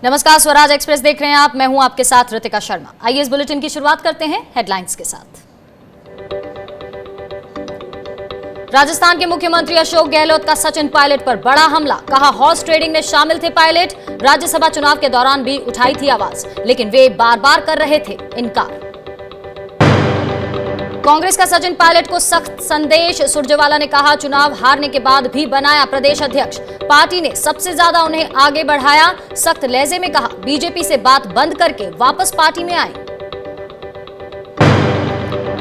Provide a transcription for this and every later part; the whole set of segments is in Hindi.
नमस्कार, स्वराज एक्सप्रेस देख रहे हैं आप। मैं हूं आपके साथ ऋतिका शर्मा। आइए इस बुलेटिन की शुरुआत करते हैं हेडलाइंस के साथ। राजस्थान के मुख्यमंत्री अशोक गहलोत का सचिन पायलट पर बड़ा हमला। कहा हॉर्स ट्रेडिंग में शामिल थे पायलट। राज्यसभा चुनाव के दौरान भी उठाई थी आवाज, लेकिन वे बार बार कर रहे थे इनकार। कांग्रेस का सचिन पायलट को सख्त संदेश। सुरजेवाला ने कहा चुनाव हारने के बाद भी बनाया प्रदेश अध्यक्ष। पार्टी ने सबसे ज्यादा उन्हें आगे बढ़ाया। सख्त लहजे में कहा बीजेपी से बात बंद करके वापस पार्टी में आए।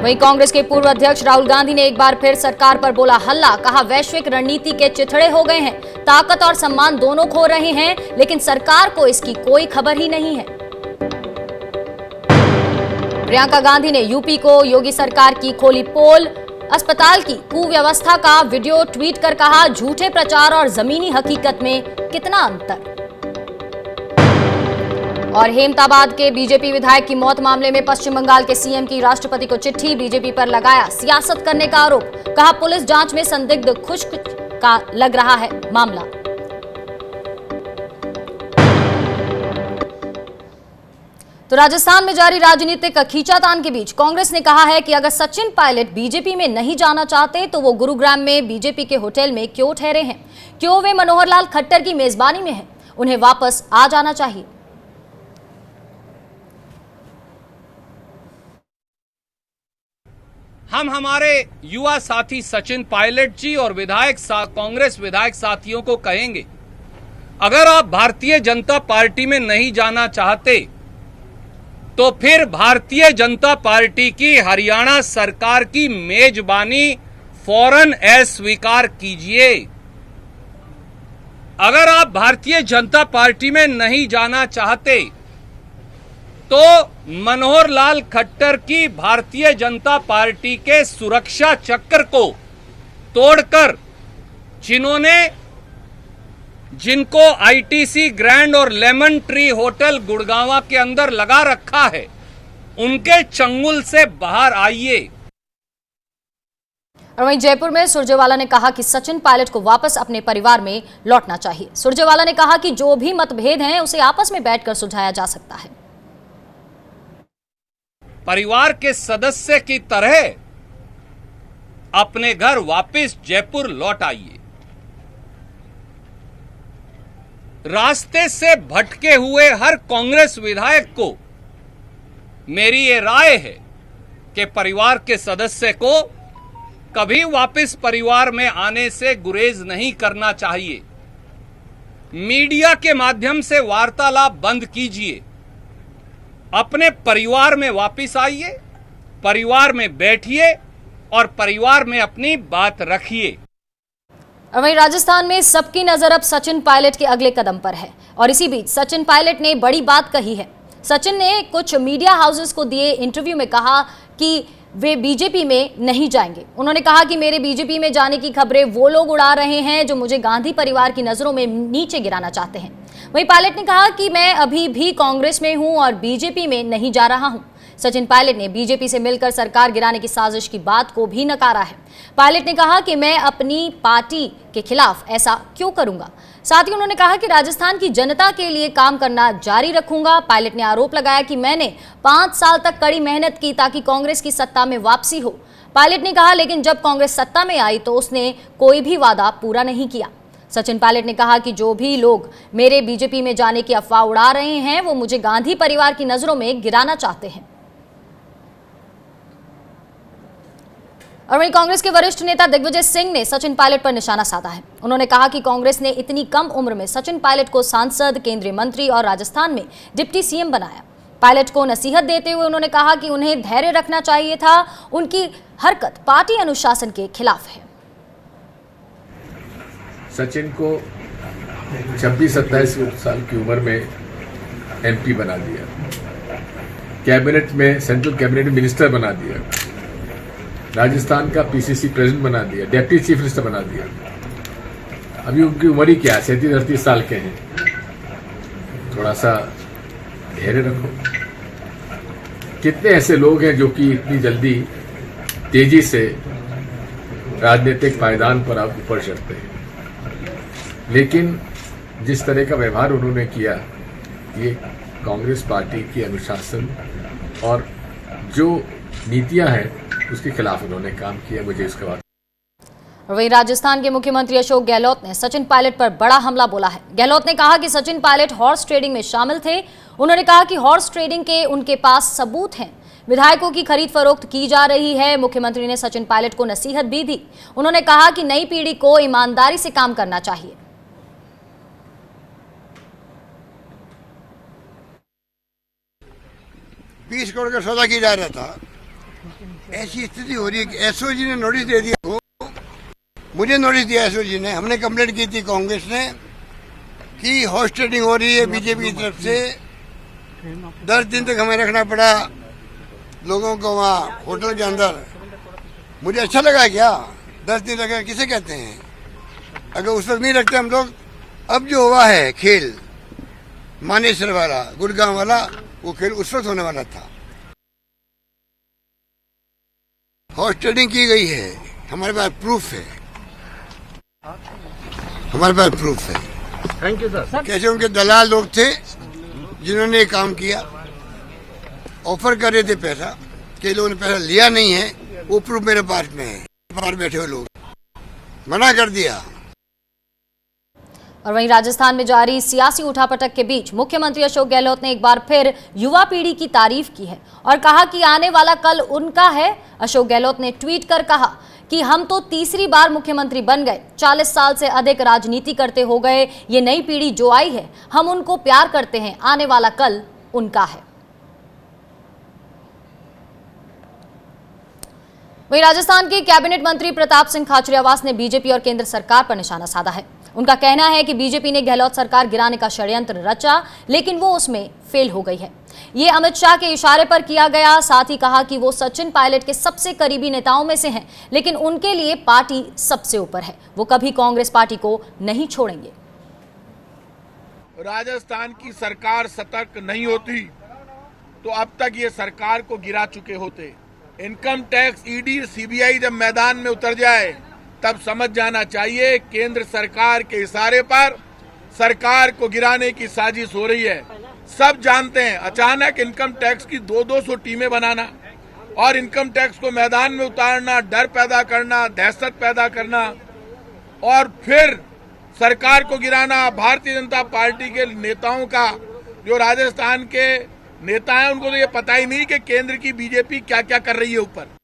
वहीं कांग्रेस के पूर्व अध्यक्ष राहुल गांधी ने एक बार फिर सरकार पर बोला हल्ला। कहा वैश्विक रणनीति के चिथड़े हो गए हैं, ताकत और सम्मान दोनों खो रहे हैं, लेकिन सरकार को इसकी कोई खबर ही नहीं है। प्रियंका गांधी ने यूपी को योगी सरकार की खोली पोल। अस्पताल की कुव्यवस्था का वीडियो ट्वीट कर कहा झूठे प्रचार और जमीनी हकीकत में कितना अंतर। और हेमताबाद के बीजेपी विधायक की मौत मामले में पश्चिम बंगाल के सीएम की राष्ट्रपति को चिट्ठी। बीजेपी पर लगाया सियासत करने का आरोप। कहा पुलिस जांच में संदिग्ध खुश्क का लग रहा है मामला। तो राजस्थान में जारी राजनीतिक खींचातान के बीच कांग्रेस ने कहा है कि अगर सचिन पायलट बीजेपी में नहीं जाना चाहते तो वो गुरुग्राम में बीजेपी के होटल में क्यों ठहरे हैं, क्यों वे मनोहर लाल खट्टर की मेजबानी में हैं, उन्हें वापस आ जाना चाहिए। हम हमारे युवा साथी सचिन पायलट जी और कांग्रेस विधायक साथियों को कहेंगे, अगर आप भारतीय जनता पार्टी में नहीं जाना चाहते तो फिर भारतीय जनता पार्टी की हरियाणा सरकार की मेजबानी फौरन अस्वीकार कीजिए। अगर आप भारतीय जनता पार्टी में नहीं जाना चाहते तो मनोहर लाल खट्टर की भारतीय जनता पार्टी के सुरक्षा चक्र को तोड़कर जिनको आईटीसी ग्रैंड और लेमन ट्री होटल गुड़गांव के अंदर लगा रखा है, उनके चंगुल से बाहर आइए। और वहीं जयपुर में सुरजेवाला ने कहा कि सचिन पायलट को वापस अपने परिवार में लौटना चाहिए। सुरजेवाला ने कहा कि जो भी मतभेद हैं उसे आपस में बैठकर सुलझाया जा सकता है। परिवार के सदस्य की तरह अपने घर वापस जयपुर लौट आइए। रास्ते से भटके हुए हर कांग्रेस विधायक को मेरी ये राय है कि परिवार के सदस्य को कभी वापस परिवार में आने से गुरेज नहीं करना चाहिए। मीडिया के माध्यम से वार्तालाप बंद कीजिए, अपने परिवार में वापस आइए, परिवार में बैठिए और परिवार में अपनी बात रखिए। और वहीं राजस्थान में सबकी नजर अब सचिन पायलट के अगले कदम पर है और इसी बीच सचिन पायलट ने बड़ी बात कही है। सचिन ने कुछ मीडिया हाउसेस को दिए इंटरव्यू में कहा कि वे बीजेपी में नहीं जाएंगे। उन्होंने कहा कि मेरे बीजेपी में जाने की खबरें वो लोग उड़ा रहे हैं जो मुझे गांधी परिवार की नजरों में नीचे गिराना चाहते हैं। वहीं पायलट ने कहा कि मैं अभी भी कांग्रेस में हूं और बीजेपी में नहीं जा रहा हूं। सचिन पायलट ने बीजेपी से मिलकर सरकार गिराने की साजिश की बात को भी नकारा है। पायलट ने कहा कि मैं अपनी पार्टी के खिलाफ ऐसा क्यों करूंगा। साथ ही उन्होंने कहा कि राजस्थान की जनता के लिए काम करना जारी रखूंगा। पायलट ने आरोप लगाया कि मैंने 5 साल तक कड़ी मेहनत की ताकि कांग्रेस की सत्ता में वापसी हो। पायलट ने कहा लेकिन जब कांग्रेस सत्ता में आई तो उसने कोई भी वादा पूरा नहीं किया। सचिन पायलट ने कहा कि जो भी लोग मेरे बीजेपी में जाने की अफवाह उड़ा रहे हैं वो मुझे गांधी परिवार की नजरों में गिराना चाहते हैं। और वहीं कांग्रेस के वरिष्ठ नेता दिग्विजय सिंह ने सचिन पायलट पर निशाना साधा है। उन्होंने कहा कि कांग्रेस ने इतनी कम उम्र में सचिन पायलट को सांसद, केंद्रीय मंत्री और राजस्थान में डिप्टी सीएम बनाया। पायलट को नसीहत देते हुए उन्होंने कहा कि उन्हें धैर्य रखना चाहिए था, उनकी हरकत पार्टी अनुशासन के खिलाफ है। सचिन को 26-27 साल की उम्र में एमपी बना दिया, कैबिनेट में सेंट्रल कैबिनेट में मिनिस्टर बना दिया, राजस्थान का पीसीसी प्रेसिडेंट बना दिया, डिप्टी चीफ मिनिस्टर बना दिया। अभी उनकी उम्र ही क्या है, 37-38 साल के हैं। थोड़ा सा धैर्य रखो। कितने ऐसे लोग हैं जो कि इतनी जल्दी तेजी से राजनीतिक पायदान पर आप ऊपर चढ़ते हैं, लेकिन जिस तरह का व्यवहार उन्होंने किया ये कांग्रेस पार्टी की अनुशासन और जो नीतियां हैं उसके खिलाफ उन्होंने काम किया। मुझे इसका बात। वहीं राजस्थान के मुख्यमंत्री अशोक गहलोत ने सचिन पायलट पर बड़ा हमला बोला है। गहलोत ने कहा कि सचिन पायलट हॉर्स ट्रेडिंग में शामिल थे। उन्होंने कहा कि हॉर्स ट्रेडिंग के उनके पास सबूत हैं। विधायकों की खरीद फरोख्त की जा रही है। मुख्यमंत्री ने सचिन पायलट को नसीहत भी दी। उन्होंने कहा कि नई पीढ़ी को ईमानदारी से काम करना चाहिए। 20 करोड़ का सौदा किया जा रहा था। ऐसी स्थिति हो रही है कि एसओजी ने नोटिस दे दिया को, मुझे नोटिस दिया एसओजी ने। हमने कंप्लेंट की थी कांग्रेस ने कि हॉर्स ट्रेडिंग हो रही है बीजेपी की तरफ से। 10 दिन तक हमें रखना पड़ा लोगों को वहाँ होटल के अंदर। मुझे अच्छा लगा क्या 10 दिन रखना किसे कहते हैं? अगर उस वक्त नहीं रखते हम लोग, अब जो हुआ है खेल मानेसर वाला, गुड़गांव वाला, वो खेल उस वक्त होने वाला था। हॉर्स ट्रेडिंग की गई है, हमारे पास प्रूफ है, हमारे पास प्रूफ है। Thank you sir. कैसे उनके दलाल लोग थे जिन्होंने ये काम किया, ऑफर कर रहे थे पैसा, कई लोगों ने पैसा लिया नहीं है, वो प्रूफ मेरे पास में है। बाहर बैठे हुए लोग मना कर दिया। और वहीं राजस्थान में जारी सियासी उठापटक के बीच मुख्यमंत्री अशोक गहलोत ने एक बार फिर युवा पीढ़ी की तारीफ की है और कहा कि आने वाला कल उनका है। अशोक गहलोत ने ट्वीट कर कहा कि हम तो तीसरी बार मुख्यमंत्री बन गए, 40 साल से अधिक राजनीति करते हो गए। ये नई पीढ़ी जो आई है, हम उनको प्यार करते हैं, आने वाला कल उनका है। वहीं राजस्थान के कैबिनेट मंत्री प्रताप सिंह खाचरियावास ने बीजेपी और केंद्र सरकार पर निशाना साधा है। उनका कहना है कि बीजेपी ने गहलोत सरकार गिराने का षड्यंत्र रचा, लेकिन वो उसमें फेल हो गई है। ये अमित शाह के इशारे पर किया गया। साथ ही कहा कि वो सचिन पायलट के सबसे करीबी नेताओं में से हैं, लेकिन उनके लिए पार्टी सबसे ऊपर है। वो कभी कांग्रेस पार्टी को नहीं छोड़ेंगे। राजस्थान की सरकार सतर्क नहीं होती तो अब तक ये सरकार को गिरा चुके होते। इनकम टैक्स, ईडी, सीबीआई जब मैदान में उतर जाए तब समझ जाना चाहिए केंद्र सरकार के इशारे पर सरकार को गिराने की साजिश हो रही है। सब जानते हैं, अचानक इनकम टैक्स की 200 टीमें बनाना और इनकम टैक्स को मैदान में उतारना, डर पैदा करना, दहशत पैदा करना और फिर सरकार को गिराना। भारतीय जनता पार्टी के नेताओं का, जो राजस्थान के नेता हैं, उनको तो ये पता ही नहीं कि केंद्र की बीजेपी क्या क्या कर रही है ऊपर।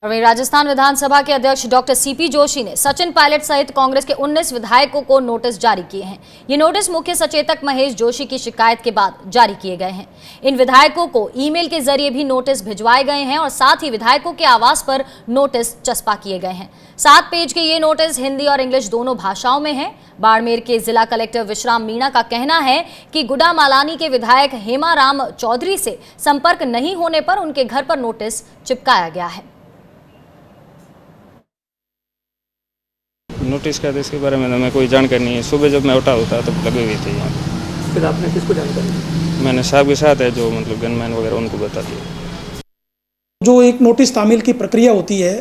वहीं राजस्थान विधानसभा के अध्यक्ष डॉक्टर सीपी जोशी ने सचिन पायलट सहित कांग्रेस के 19 विधायकों को नोटिस जारी किए हैं। ये नोटिस मुख्य सचेतक महेश जोशी की शिकायत के बाद जारी किए गए हैं। इन विधायकों को ईमेल के जरिए भी नोटिस भिजवाए गए हैं और साथ ही विधायकों के आवास पर नोटिस चस्पा किए गए हैं। 7 पेज के ये नोटिस हिंदी और इंग्लिश दोनों भाषाओं में है। बाड़मेर के जिला कलेक्टर विश्राम मीणा का कहना है कि गुडामालानी के विधायक हेमाराम चौधरी से संपर्क नहीं होने पर उनके घर पर नोटिस चिपकाया गया है। नोटिस का इसके बारे में हमें कोई जानकारी नहीं है। सुबह जब मैं उठा होता तब लगे हुए थे यहाँ पे। फिर आपने किसको जानकारी दी? मैंने साहब के साथ है जो मतलब गनमैन वगैरह, उनको बता दिया। जो एक नोटिस तामील की प्रक्रिया होती है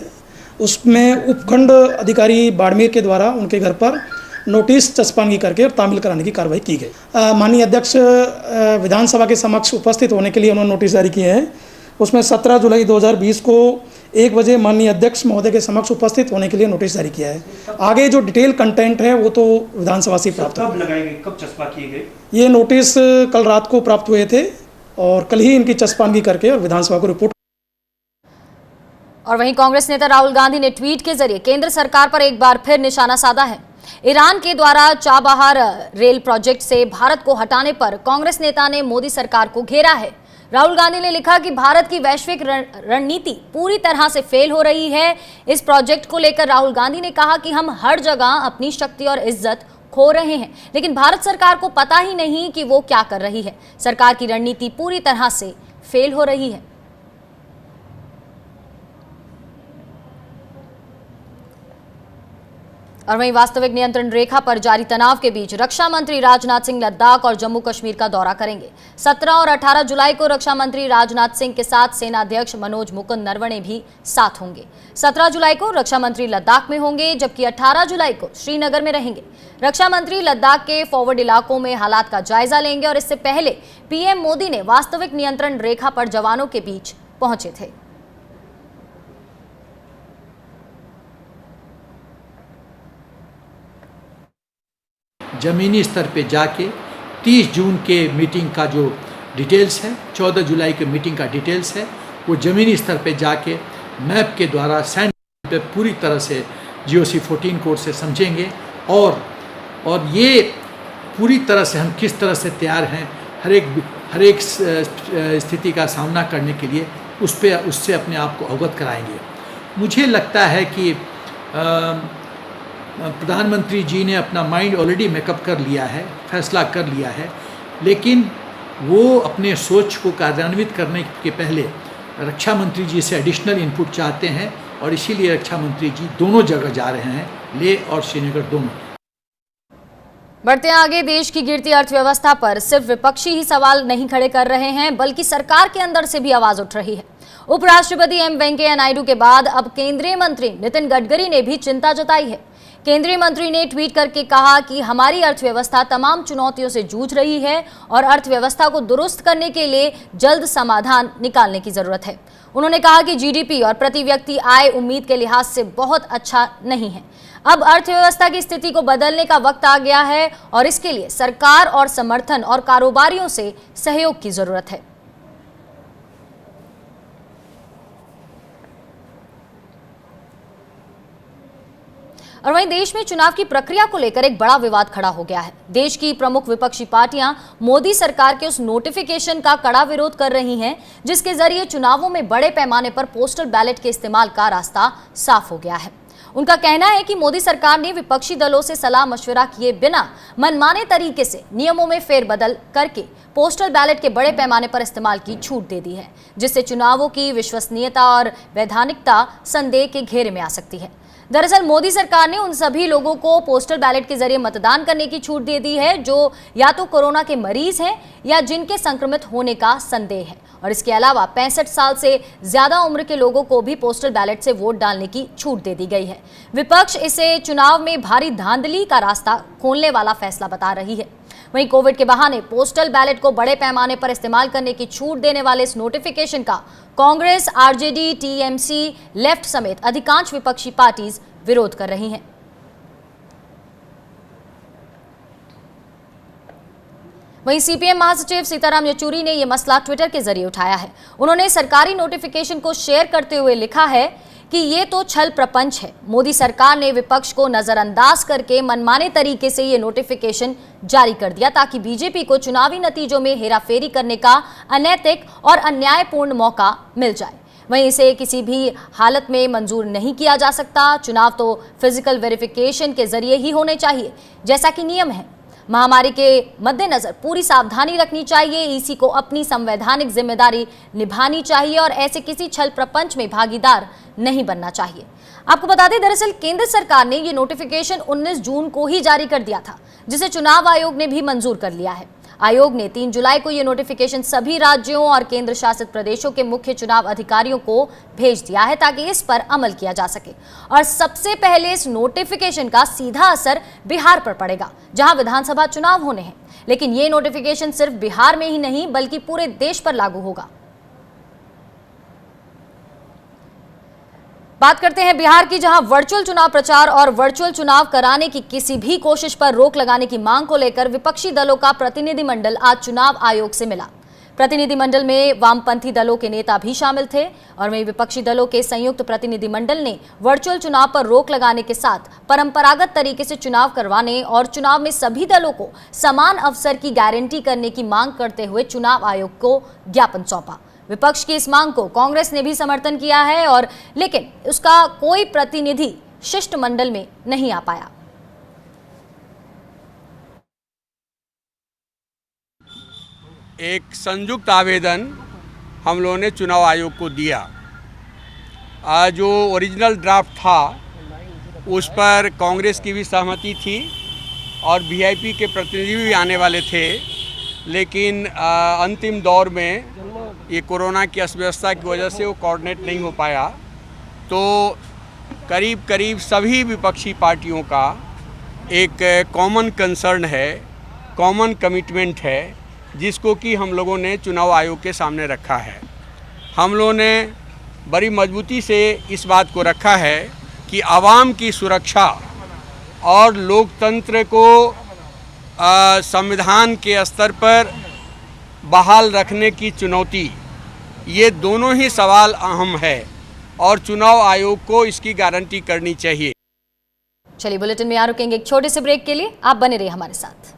उसमें उपखंड अधिकारी बाड़मेर के द्वारा उनके घर पर नोटिस चस्पांगी करके और तामील कराने की कार्रवाई की गई। माननीय अध्यक्ष विधानसभा के समक्ष उपस्थित होने के लिए उन्होंने नोटिस जारी किए हैं। उसमें 17 जुलाई 2020 को 1 बजे माननीय अध्यक्ष महोदय के समक्ष उपस्थित होने के लिए नोटिस जारी किया है। आगे जो डिटेल कंटेंट है वो तो विधानसभा से प्राप्त कब लगाई गई, कब चस्पा किए गए? ये नोटिस कल रात को प्राप्त हुए थे और कल ही इनकी चस्पांगी करके और विधानसभा को रिपोर्ट। और वहीं कांग्रेस नेता राहुल गांधी ने ट्वीट के जरिए केंद्र सरकार पर एक बार फिर निशाना साधा है। ईरान के द्वारा चाबहार रेल प्रोजेक्ट से भारत को हटाने पर कांग्रेस नेता ने मोदी सरकार को घेरा है। राहुल गांधी ने लिखा कि भारत की वैश्विक रणनीति पूरी तरह से फेल हो रही है। इस प्रोजेक्ट को लेकर राहुल गांधी ने कहा कि हम हर जगह अपनी शक्ति और इज्जत खो रहे हैं, लेकिन भारत सरकार को पता ही नहीं कि वो क्या कर रही है। सरकार की रणनीति पूरी तरह से फेल हो रही है। और वहीं वास्तविक नियंत्रण रेखा पर जारी तनाव के बीच रक्षा मंत्री राजनाथ सिंह लद्दाख और जम्मू कश्मीर का दौरा करेंगे। 17 और 18 जुलाई को रक्षा मंत्री राजनाथ सिंह के साथ सेना अध्यक्ष मनोज मुकुंद नरवणे भी साथ होंगे। 17 जुलाई को रक्षा मंत्री लद्दाख में होंगे, जबकि 18 जुलाई को श्रीनगर में रहेंगे। रक्षा मंत्री लद्दाख के फॉरवर्ड इलाकों में हालात का जायजा लेंगे और इससे पहले पीएम मोदी ने वास्तविक नियंत्रण रेखा पर जवानों के बीच पहुंचे थे। ज़मीनी स्तर पे जाके 30 जून के मीटिंग का जो डिटेल्स है, 14 जुलाई के मीटिंग का डिटेल्स है, वो ज़मीनी स्तर पे जाके मैप के द्वारा सैंड पे पूरी तरह से GOC 14 कोड से समझेंगे और ये पूरी तरह से हम किस तरह से तैयार हैं हर एक स्थिति का सामना करने के लिए उससे अपने आप को अवगत कराएंगे। मुझे लगता है कि प्रधानमंत्री जी ने अपना माइंड ऑलरेडी मेकअप कर लिया है, फैसला कर लिया है, लेकिन वो अपने सोच को कार्यान्वित करने के पहले रक्षा मंत्री जी से एडिशनल इनपुट चाहते हैं और इसीलिए रक्षा मंत्री जी दोनों जगह जा रहे हैं, लेह और श्रीनगर दोनों। बढ़ते आगे, देश की गिरती अर्थव्यवस्था पर सिर्फ विपक्षी ही सवाल नहीं खड़े कर रहे हैं, बल्कि सरकार के अंदर से भी आवाज उठ रही है। उपराष्ट्रपति एम वेंकैया नायडू के बाद अब केंद्रीय मंत्री नितिन गडकरी ने भी चिंता जताई है। केंद्रीय मंत्री ने ट्वीट करके कहा कि हमारी अर्थव्यवस्था तमाम चुनौतियों से जूझ रही है और अर्थव्यवस्था को दुरुस्त करने के लिए जल्द समाधान निकालने की जरूरत है। उन्होंने कहा कि जीडीपी और प्रति व्यक्ति आय उम्मीद के लिहाज से बहुत अच्छा नहीं है। अब अर्थव्यवस्था की स्थिति को बदलने का वक्त आ गया है और इसके लिए सरकार और समर्थन और कारोबारियों से सहयोग की जरूरत है। और वहीं देश में चुनाव की प्रक्रिया को लेकर एक बड़ा विवाद खड़ा हो गया है। देश की प्रमुख विपक्षी पार्टियां मोदी सरकार के उस नोटिफिकेशन का कड़ा विरोध कर रही हैं, जिसके जरिए चुनावों में बड़े पैमाने पर पोस्टल बैलेट के इस्तेमाल का रास्ता साफ हो गया है। उनका कहना है कि मोदी सरकार ने विपक्षी दलों से सलाह मशवरा किए बिना मनमाने तरीके से नियमों में फेरबदल करके पोस्टल बैलेट के बड़े पैमाने पर इस्तेमाल की छूट दे दी है, जिससे चुनावों की विश्वसनीयता और वैधानिकता संदेह के घेरे में आ सकती है। दरअसल मोदी सरकार ने उन सभी लोगों को पोस्टल बैलेट के जरिए मतदान करने की छूट दे दी है जो या तो कोरोना के मरीज हैं या जिनके संक्रमित होने का संदेह है, और इसके अलावा 65 साल से ज्यादा उम्र के लोगों को भी पोस्टल बैलेट से वोट डालने की छूट दे दी गई है। विपक्ष इसे चुनाव में भारी धांधली का रास्ता खोलने वाला फैसला बता रही है। वहीं कोविड के बहाने पोस्टल बैलेट को बड़े पैमाने पर इस्तेमाल करने की छूट देने वाले इस नोटिफिकेशन का कांग्रेस, आरजेडी, टीएमसी, लेफ्ट समेत अधिकांश विपक्षी पार्टीज विरोध कर रही हैं। वहीं सीपीएम महासचिव सीताराम येचुरी ने यह मसला ट्विटर के जरिए उठाया है। उन्होंने सरकारी नोटिफिकेशन को शेयर करते हुए लिखा है कि ये तो छल प्रपंच है। मोदी सरकार ने विपक्ष को नजरअंदाज करके मनमाने तरीके से ये नोटिफिकेशन जारी कर दिया ताकि बीजेपी को चुनावी नतीजों में हेराफेरी करने का अनैतिक और अन्यायपूर्ण मौका मिल जाए। वहीं इसे किसी भी हालत में मंजूर नहीं किया जा सकता। चुनाव तो फिजिकल वेरिफिकेशन के जरिए ही होने चाहिए, जैसा कि नियम है। महामारी के मद्देनजर पूरी सावधानी रखनी चाहिए। ईसी को अपनी संवैधानिक जिम्मेदारी निभानी चाहिए और ऐसे किसी छल प्रपंच में भागीदार नहीं बनना चाहिए। आपको बता दें, दरअसल केंद्र सरकार ने ये नोटिफिकेशन 19 जून को ही जारी कर दिया था, जिसे चुनाव आयोग ने भी मंजूर कर लिया है। आयोग ने 3 जुलाई को यह नोटिफिकेशन सभी राज्यों और केंद्र शासित प्रदेशों के मुख्य चुनाव अधिकारियों को भेज दिया है ताकि इस पर अमल किया जा सके। और सबसे पहले इस नोटिफिकेशन का सीधा असर बिहार पर पड़ेगा, जहां विधानसभा चुनाव होने हैं। लेकिन ये नोटिफिकेशन सिर्फ बिहार में ही नहीं बल्कि पूरे देश पर लागू होगा। बात करते हैं बिहार की, जहां वर्चुअल चुनाव प्रचार और वर्चुअल चुनाव कराने की किसी भी कोशिश पर रोक लगाने की मांग को लेकर विपक्षी दलों का प्रतिनिधिमंडल आज चुनाव आयोग से मिला। प्रतिनिधिमंडल में वामपंथी दलों के नेता भी शामिल थे और वहीं विपक्षी दलों के संयुक्त प्रतिनिधिमंडल ने वर्चुअल चुनाव पर रोक लगाने के साथ परंपरागत तरीके से चुनाव करवाने और चुनाव में सभी दलों को समान अवसर की गारंटी करने की मांग करते हुए चुनाव आयोग को ज्ञापन सौंपा। विपक्ष की इस मांग को कांग्रेस ने भी समर्थन किया है और लेकिन उसका कोई प्रतिनिधि शिष्टमंडल में नहीं आ पाया। एक संयुक्त आवेदन हम लोगों ने चुनाव आयोग को दिया। जो ओरिजिनल ड्राफ्ट था उस पर कांग्रेस की भी सहमति थी और वीआईपी के प्रतिनिधि भी आने वाले थे, लेकिन अंतिम दौर में ये कोरोना की अर्थव्यवस्था की वजह से वो कोऑर्डिनेट नहीं हो पाया। तो करीब करीब सभी विपक्षी पार्टियों का एक कॉमन कंसर्न है, कॉमन कमिटमेंट है, जिसको कि हम लोगों ने चुनाव आयोग के सामने रखा है। हम लोगों ने बड़ी मजबूती से इस बात को रखा है कि आवाम की सुरक्षा और लोकतंत्र को संविधान के स्तर पर बहाल रखने की चुनौती, ये दोनों ही सवाल अहम है और चुनाव आयोग को इसकी गारंटी करनी चाहिए। चलिए बुलेटिन में यहाँ रुकेंगे एक छोटे से ब्रेक के लिए, आप बने रहिए हमारे साथ।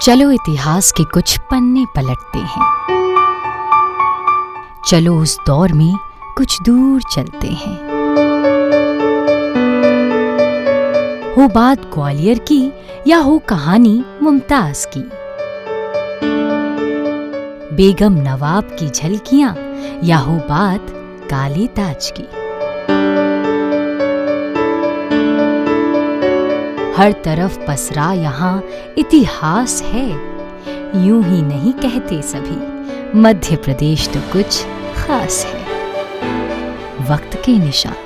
चलो इतिहास के कुछ पन्ने पलटते हैं, चलो उस दौर में कुछ दूर चलते हैं। हो बात ग्वालियर की या हो कहानी मुमताज की, बेगम नवाब की झलकियां या हो बात काले ताज की, हर तरफ पसरा यहाँ इतिहास है। यूं ही नहीं कहते सभी, मध्य प्रदेश तो कुछ खास है। वक्त के निशान।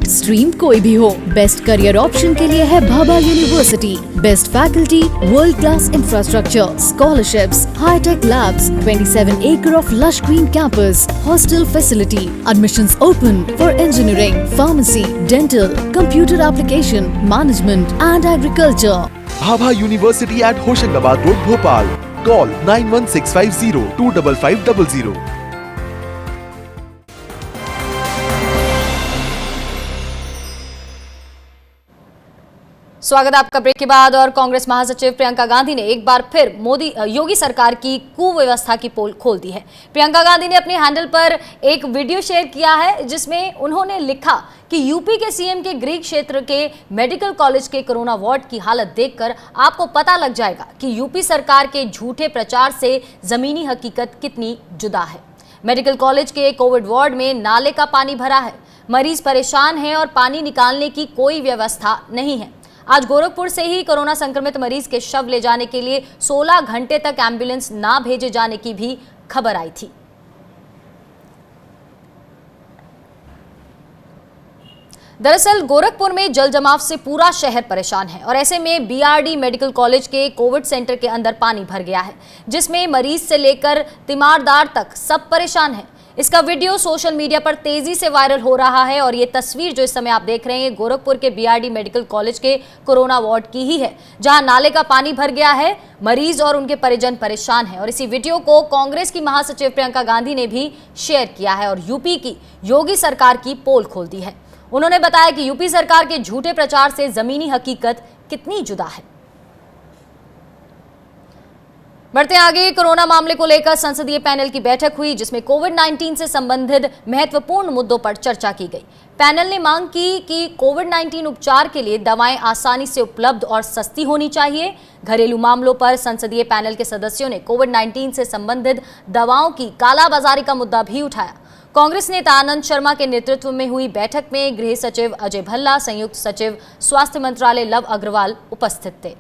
स्ट्रीम कोई भी हो, बेस्ट करियर ऑप्शन के लिए है Bhabha university. Best faculty, world class infrastructure, scholarships, high tech labs, 27 acre of lush green campus, hostel facility, admissions open for engineering, pharmacy, dental, computer application, management and agriculture. Bhabha university at Hoshangabad road Bhopal. Call 91650 25500। स्वागत है आपका ब्रेक के बाद। और कांग्रेस महासचिव प्रियंका गांधी ने एक बार फिर योगी सरकार की कुव्यवस्था की पोल खोल दी है। प्रियंका गांधी ने अपने हैंडल पर एक वीडियो शेयर किया है, जिसमें उन्होंने लिखा कि यूपी के सीएम के गृह क्षेत्र के मेडिकल कॉलेज के कोरोना वार्ड की हालत देखकर आपको पता लग जाएगा कि यूपी सरकार के झूठे प्रचार से जमीनी हकीकत कितनी जुदा है। मेडिकल कॉलेज के कोविड वार्ड में नाले का पानी भरा है, मरीज परेशान हैं और पानी निकालने की कोई व्यवस्था नहीं है। आज गोरखपुर से ही कोरोना संक्रमित मरीज के शव ले जाने के लिए 16 घंटे तक एम्बुलेंस ना भेजे जाने की भी खबर आई थी। दरअसल गोरखपुर में जल जमाव से पूरा शहर परेशान है और ऐसे में बीआरडी मेडिकल कॉलेज के कोविड सेंटर के अंदर पानी भर गया है, जिसमें मरीज से लेकर तीमारदार तक सब परेशान हैं। इसका वीडियो सोशल मीडिया पर तेजी से वायरल हो रहा है और ये तस्वीर जो इस समय आप देख रहे हैं गोरखपुर के बीआरडी मेडिकल कॉलेज के कोरोना वार्ड की ही है, जहां नाले का पानी भर गया है, मरीज और उनके परिजन परेशान हैं। और इसी वीडियो को कांग्रेस की महासचिव प्रियंका गांधी ने भी शेयर किया है और यूपी की योगी सरकार की पोल खोल दी है। उन्होंने बताया कि यूपी सरकार के झूठे प्रचार से जमीनी हकीकत कितनी जुदा है। बढ़ते आगे, कोरोना मामले को लेकर संसदीय पैनल की बैठक हुई, जिसमें कोविड-19 से संबंधित महत्वपूर्ण मुद्दों पर चर्चा की गई। पैनल ने मांग की कि कोविड-19 उपचार के लिए दवाएं आसानी से उपलब्ध और सस्ती होनी चाहिए। घरेलू मामलों पर संसदीय पैनल के सदस्यों ने कोविड-19 से संबंधित दवाओं की कालाबाजारी का मुद्दा भी उठाया। कांग्रेस नेता आनंद शर्मा के नेतृत्व में हुई बैठक में गृह सचिव अजय भल्ला, संयुक्त सचिव स्वास्थ्य मंत्रालय लव अग्रवाल उपस्थित थे।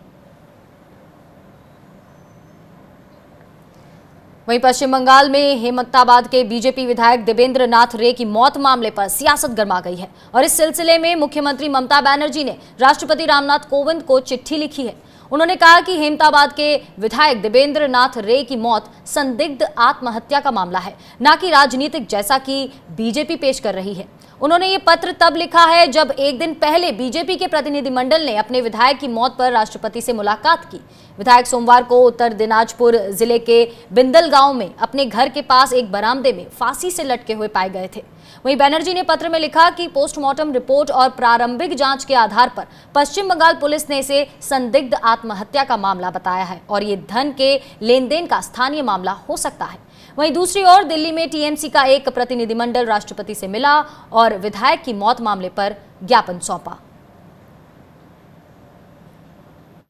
वहीं पश्चिम बंगाल में हेमंताबाद के बीजेपी विधायक देवेंद्र नाथ रे की मौत मामले पर सियासत गर्मा गई है और इस सिलसिले में मुख्यमंत्री ममता बनर्जी ने राष्ट्रपति रामनाथ कोविंद को चिट्ठी लिखी है। उन्होंने कहा कि हेमंताबाद के विधायक देवेंद्र नाथ रे की मौत संदिग्ध आत्महत्या का मामला है, न कि राजनीतिक, जैसा कि बीजेपी पेश कर रही है। उन्होंने ये पत्र तब लिखा है जब एक दिन पहले बीजेपी के प्रतिनिधिमंडल ने अपने विधायक की मौत पर राष्ट्रपति से मुलाकात की। विधायक सोमवार को उत्तर दिनाजपुर जिले के बिंदल गांव में अपने घर के पास एक बरामदे में फांसी से लटके हुए पाए गए थे। वहीं बनर्जी ने पत्र में लिखा कि पोस्टमार्टम रिपोर्ट और प्रारंभिक जांच के आधार पर पश्चिम बंगाल पुलिस ने इसे संदिग्ध आत्महत्या का मामला बताया है और ये धन के लेन देन का स्थानीय मामला हो सकता है। वहीं दूसरी ओर दिल्ली में टीएमसी का एक प्रतिनिधिमंडल राष्ट्रपति से मिला और विधायक की मौत मामले पर ज्ञापन सौंपा।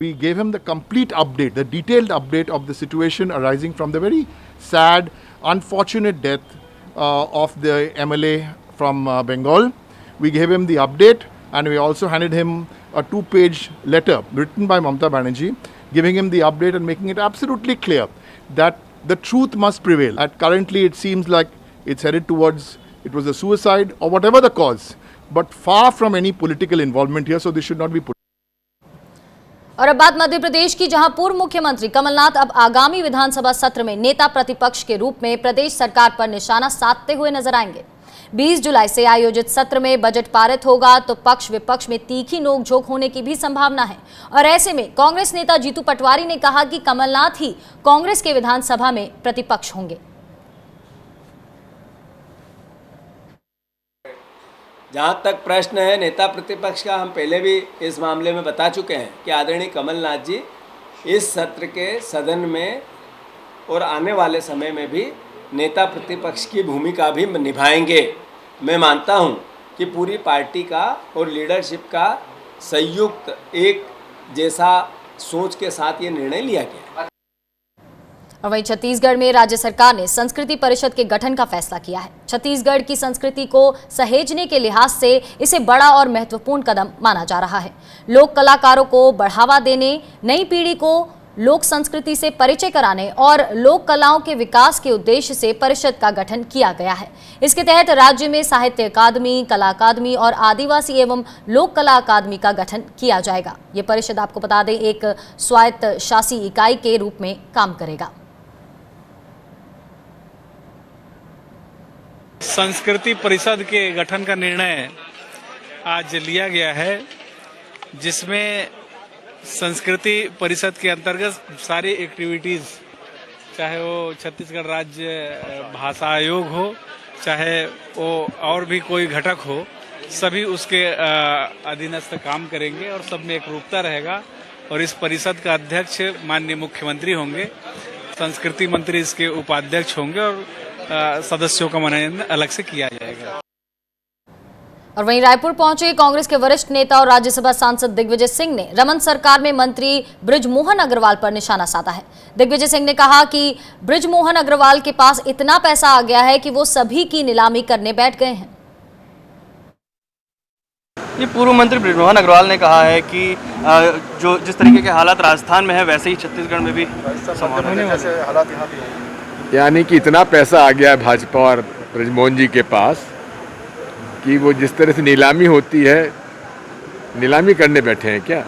We gave him the complete update, the detailed update of the situation arising from the very sad, unfortunate death of the MLA from Bengal. We gave him the update, and we also handed him a 2-page letter written by Mamata Banerjee, giving him the update and making it absolutely clear that the truth must prevail. Currently, it seems like it's headed towards it was a suicide or whatever the cause, but far from any political involvement here, so this should not be put. और अब बात मध्य प्रदेश की, जहां पूर्व मुख्यमंत्री कमलनाथ अब आगामी विधानसभा सत्र में नेता प्रतिपक्ष के रूप में प्रदेश सरकार पर निशाना साधते हुए नजर आएंगे। 20 जुलाई से आयोजित सत्र में बजट पारित होगा तो पक्ष विपक्ष में तीखी नोकझोंक होने की भी संभावना है। और ऐसे में कांग्रेस नेता जीतू पटवारी ने कहा कि कमलनाथ ही कांग्रेस के विधानसभा में प्रतिपक्ष होंगे। जहाँ तक प्रश्न है नेता प्रतिपक्ष का, हम पहले भी इस मामले में बता चुके हैं कि आदरणीय कमलनाथ जी इस सत्र के सदन में और आने वाले समय में भी नेता प्रतिपक्ष की भूमिका भी निभाएंगे। मैं मानता हूँ कि पूरी पार्टी का और लीडरशिप का संयुक्त एक जैसा सोच के साथ ये निर्णय लिया गया। और वहीं छत्तीसगढ़ में राज्य सरकार ने संस्कृति परिषद के गठन का फैसला किया है। छत्तीसगढ़ की संस्कृति को सहेजने के लिहाज से इसे बड़ा और महत्वपूर्ण कदम माना जा रहा है। लोक कलाकारों को बढ़ावा देने, नई पीढ़ी को लोक संस्कृति से परिचय कराने और लोक कलाओं के विकास के उद्देश्य से परिषद का गठन किया गया है। इसके तहत राज्य में साहित्य अकादमी, कला अकादमी और आदिवासी एवं लोक कला अकादमी का गठन किया जाएगा। ये परिषद, आपको बता दें, एक स्वायत्त शासी इकाई के रूप में काम करेगा। संस्कृति परिषद के गठन का निर्णय आज लिया गया है, जिसमें संस्कृति परिषद के अंतर्गत सारी एक्टिविटीज़, चाहे वो छत्तीसगढ़ राज्य भाषा आयोग हो, चाहे वो और भी कोई घटक हो, सभी उसके अधीनस्थ काम करेंगे और सब में एक रूपता रहेगा। और इस परिषद का अध्यक्ष माननीय मुख्यमंत्री होंगे, संस्कृति मंत्री इसके उपाध्यक्ष होंगे और सदस्यों का मनोनयन अलग से किया जाएगा। और वहीं रायपुर पहुंचे कांग्रेस के वरिष्ठ नेता और राज्यसभा सांसद दिग्विजय सिंह ने रमन सरकार में मंत्री बृजमोहन अग्रवाल पर निशाना साधा है। दिग्विजय सिंह ने कहा कि बृजमोहन अग्रवाल के पास इतना पैसा आ गया है कि वो सभी की नीलामी करने बैठ गए हैं। ये पूर्व मंत्री बृजमोहन अग्रवाल ने कहा है कि जो जिस तरीके के हालात राजस्थान में है वैसे ही छत्तीसगढ़ में भी हालात यहाँ भी हैं। यानी कि इतना पैसा आ गया है भाजपा और बृजमोहन जी के पास कि वो जिस तरह से नीलामी होती है, नीलामी करने बैठे हैं क्या।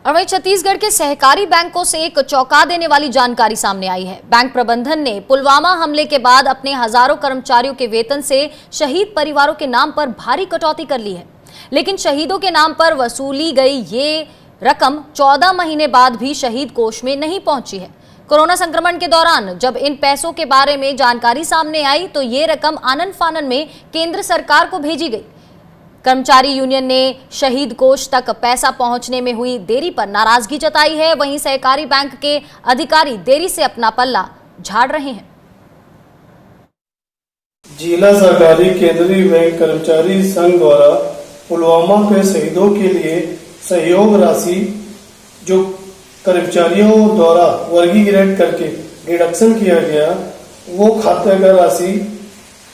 और वहीं छत्तीसगढ़ के सहकारी बैंकों से एक चौंका देने वाली जानकारी सामने आई है। बैंक प्रबंधन ने पुलवामा हमले के बाद अपने हजारों कर्मचारियों के वेतन से शहीद परिवारों के नाम पर भारी कटौती कर ली है, लेकिन शहीदों के नाम पर वसूली गई ये रकम 14 महीने बाद भी शहीद कोष में नहीं पहुंची है। कोरोना संक्रमण के दौरान जब इन पैसों के बारे में जानकारी सामने आई तो ये रकम आनन फानन में केंद्र सरकार को भेजी गई। कर्मचारी यूनियन ने शहीद कोष तक पैसा पहुंचने में हुई देरी पर नाराजगी जताई है। वहीं सहकारी बैंक के अधिकारी देरी से अपना पल्ला झाड़ रहे हैं। जिला सहकारी केंद्रीय बैंक कर्मचारी संघ द्वारा पुलवामा के शहीदों के लिए सहयोग राशि जो कर्मचारियों द्वारा वर्गीकृत करके डिडक्शन किया गया, वो खाते का राशि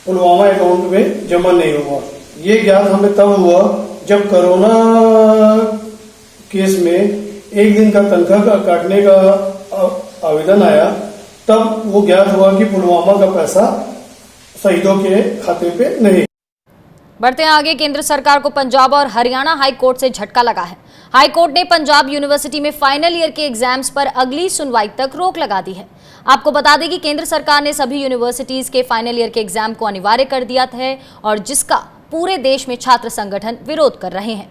पुलवामा अकाउंट में जमा नहीं हुआ। ये ज्ञात हमें तब हुआ जब कोरोना केस में एक दिन का तनख्वाह का काटने का आवेदन आया, तब वो ज्ञात हुआ कि पुलवामा का पैसा शहीदों के खाते पे नहीं। बढ़ते हैं आगे। केंद्र सरकार को पंजाब और हरियाणा हाई कोर्ट से झटका लगा है। हाई कोर्ट ने पंजाब यूनिवर्सिटी में फाइनल ईयर के एग्जाम्स पर अगली सुनवाई तक रोक लगा दी है। आपको बता दें कि केंद्र सरकार ने सभी यूनिवर्सिटीज के फाइनल ईयर के एग्जाम को अनिवार्य कर दिया है और जिसका पूरे देश में छात्र संगठन विरोध कर रहे हैं।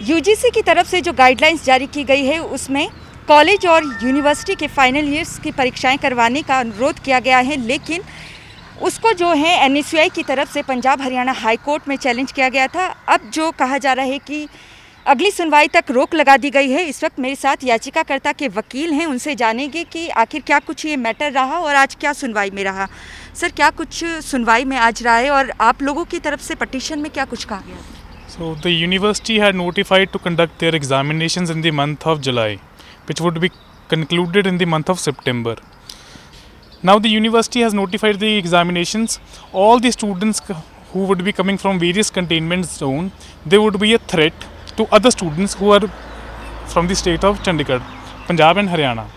यूजीसी की तरफ से जो गाइडलाइंस जारी की गई है उसमें कॉलेज और यूनिवर्सिटी के फाइनल ईयर्स की परीक्षाएं करवाने का अनुरोध किया गया है, लेकिन उसको जो है एनएसयूआई की तरफ से पंजाब हरियाणा हाई कोर्ट में चैलेंज किया गया था। अब जो कहा जा रहा है कि अगली सुनवाई तक रोक लगा दी गई है। इस वक्त मेरे साथ याचिकाकर्ता के वकील हैं, उनसे जानेंगे कि आखिर क्या कुछ ये मैटर रहा और आज क्या सुनवाई में रहा। सर, क्या कुछ सुनवाई में आज रहा है और आप लोगों की तरफ से पटिशन में क्या कुछ कहा गया? So the university had notified to conduct their examinations in the month of July, which would be concluded in the month of September. Now the university has notified the examinations. All the students who would be coming from various containment zone, there would be a threat to other students who are from the state of Chandigarh, Punjab and Haryana.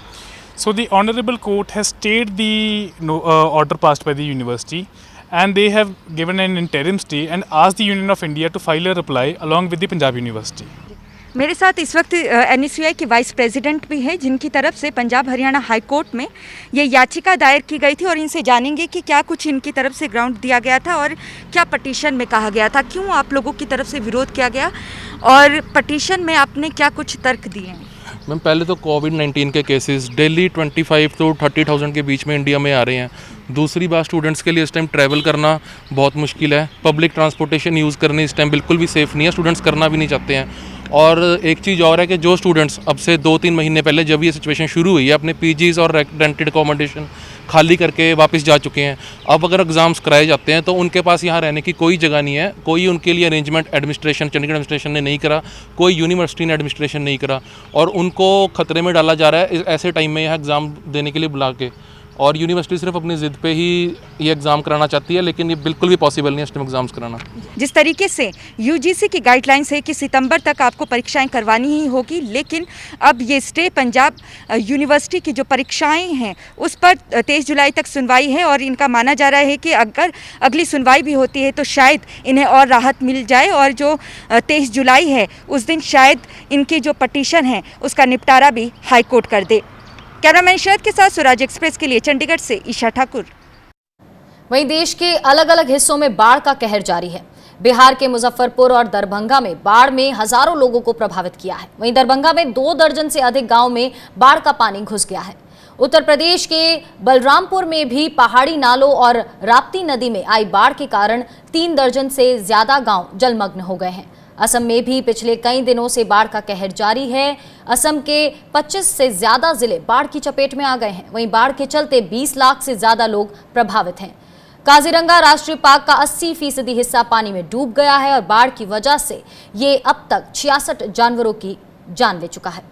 So the Honorable Court has stayed the order passed by the university, and they have given an interim stay and asked the Union of India to file a reply along with the Punjab University. मेरे साथ इस वक्त NSUI के वाइस प्रेसिडेंट भी हैं, जिनकी तरफ से पंजाब हरियाणा हाई कोर्ट में ये याचिका दायर की गई थी, और इनसे जानेंगे कि क्या कुछ इनकी तरफ से ग्राउंड दिया गया था और क्या पटिशन में कहा गया था, क्यों आप लोगों की तरफ से विरोध किया गया, और पटिशन में आपने क्या कुछ तर्क दिए हैं। मैम, पहले तो कोविड-19 के केसेस डेली 25 to 30,000 के बीच में इंडिया में आ रहे हैं। दूसरी बात, स्टूडेंट्स के लिए इस टाइम ट्रैवल करना बहुत मुश्किल है। पब्लिक ट्रांसपोर्टेशन यूज़ करनी इस टाइम बिल्कुल भी सेफ़ नहीं है, स्टूडेंट्स करना भी नहीं चाहते हैं। और एक चीज़ और है कि जो स्टूडेंट्स अब से 2-3 महीने पहले जब ये सिचुएशन शुरू हुई है, अपने पीजीज़ और रेंटेड अकोमोडेशन खाली करके वापस जा चुके हैं। अब अगर एग्ज़ाम्स कराए जाते हैं तो उनके पास यहाँ रहने की कोई जगह नहीं है। कोई उनके लिए अरेंजमेंट एडमिनिस्ट्रेशन, चंडीगढ़ एडमिनिस्ट्रेशन ने नहीं करा, कोई यूनिवर्सिटी ने एडमिनिस्ट्रेशन नहीं करा, और उनको खतरे में डाला जा रहा है ऐसे टाइम में यहाँ एग्ज़ाम देने के लिए बुला के। और यूनिवर्सिटी सिर्फ अपनी ज़िद पे ही ये एग्ज़ाम कराना चाहती है, लेकिन ये बिल्कुल भी पॉसिबल नहीं है इस टाइम एग्ज़ाम्स कराना। जिस तरीके से यूजीसी की गाइडलाइंस है कि सितंबर तक आपको परीक्षाएं करवानी ही होगी, लेकिन अब ये स्टे पंजाब यूनिवर्सिटी की जो परीक्षाएं हैं उस पर 23 जुलाई तक सुनवाई है, और इनका माना जा रहा है कि अगर अगली सुनवाई भी होती है तो शायद इन्हें और राहत मिल जाए, और जो 23 जुलाई है उस दिन शायद इनकी जो पटिशन है उसका निपटारा भी हाई कोर्ट कर दे। कैमरामैन शरद के साथ स्वराज एक्सप्रेस के लिए चंडीगढ़ से ईशा ठाकुर। वहीं देश के अलग अलग हिस्सों में बाढ़ का कहर जारी है। बिहार के मुजफ्फरपुर और दरभंगा में बाढ़ में हजारों लोगों को प्रभावित किया है। वहीं दरभंगा में 2 दर्जन से अधिक गांव में बाढ़ का पानी घुस गया है। उत्तर प्रदेश के बलरामपुर में भी पहाड़ी नालों और राप्ती नदी में आई बाढ़ के कारण 3 दर्जन से ज्यादा गांव जलमग्न हो गए हैं। असम में भी पिछले कई दिनों से बाढ़ का कहर जारी है। असम के 25 से ज्यादा जिले बाढ़ की चपेट में आ गए हैं। वहीं बाढ़ के चलते 20 लाख से ज्यादा लोग प्रभावित हैं। काजीरंगा राष्ट्रीय पार्क का 80% हिस्सा पानी में डूब गया है, और बाढ़ की वजह से ये अब तक 66 जानवरों की जान ले चुका है।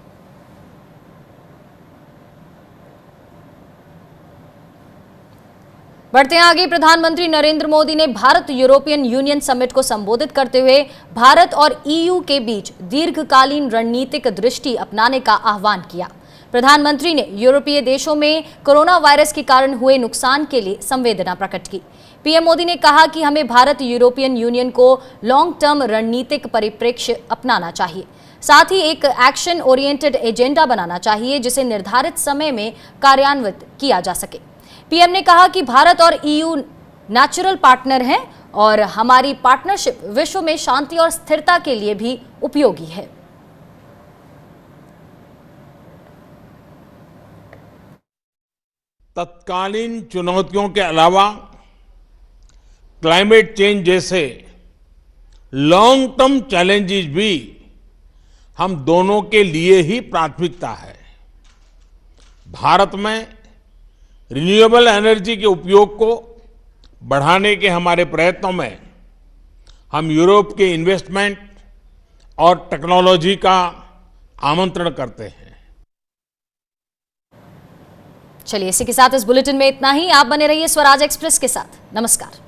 बढ़ते हैं आगे। प्रधानमंत्री नरेंद्र मोदी ने भारत यूरोपियन यूनियन समिट को संबोधित करते हुए भारत और ईयू के बीच दीर्घकालीन रणनीतिक दृष्टि अपनाने का आह्वान किया। प्रधानमंत्री ने यूरोपीय देशों में कोरोना वायरस के कारण हुए नुकसान के लिए संवेदना प्रकट की। पीएम मोदी ने कहा कि हमें भारत यूरोपियन यूनियन को लॉन्ग टर्म रणनीतिक परिप्रेक्ष्य अपनाना चाहिए, साथ ही एक एक्शन ओरिएंटेड एजेंडा बनाना चाहिए जिसे निर्धारित समय में कार्यान्वित किया जा सके। पीएम ने कहा कि भारत और ईयू नेचुरल पार्टनर हैं और हमारी पार्टनरशिप विश्व में शांति और स्थिरता के लिए भी उपयोगी है। तत्कालीन चुनौतियों के अलावा क्लाइमेट चेंज जैसे लॉन्ग टर्म चैलेंजेस भी हम दोनों के लिए ही प्राथमिकता है। भारत में रिन्यूएबल एनर्जी के उपयोग को बढ़ाने के हमारे प्रयत्नों में हम यूरोप के इन्वेस्टमेंट और टेक्नोलॉजी का आमंत्रण करते हैं। चलिए, इसी के साथ इस बुलेटिन में इतना ही। आप बने रहिए स्वराज एक्सप्रेस के साथ। नमस्कार।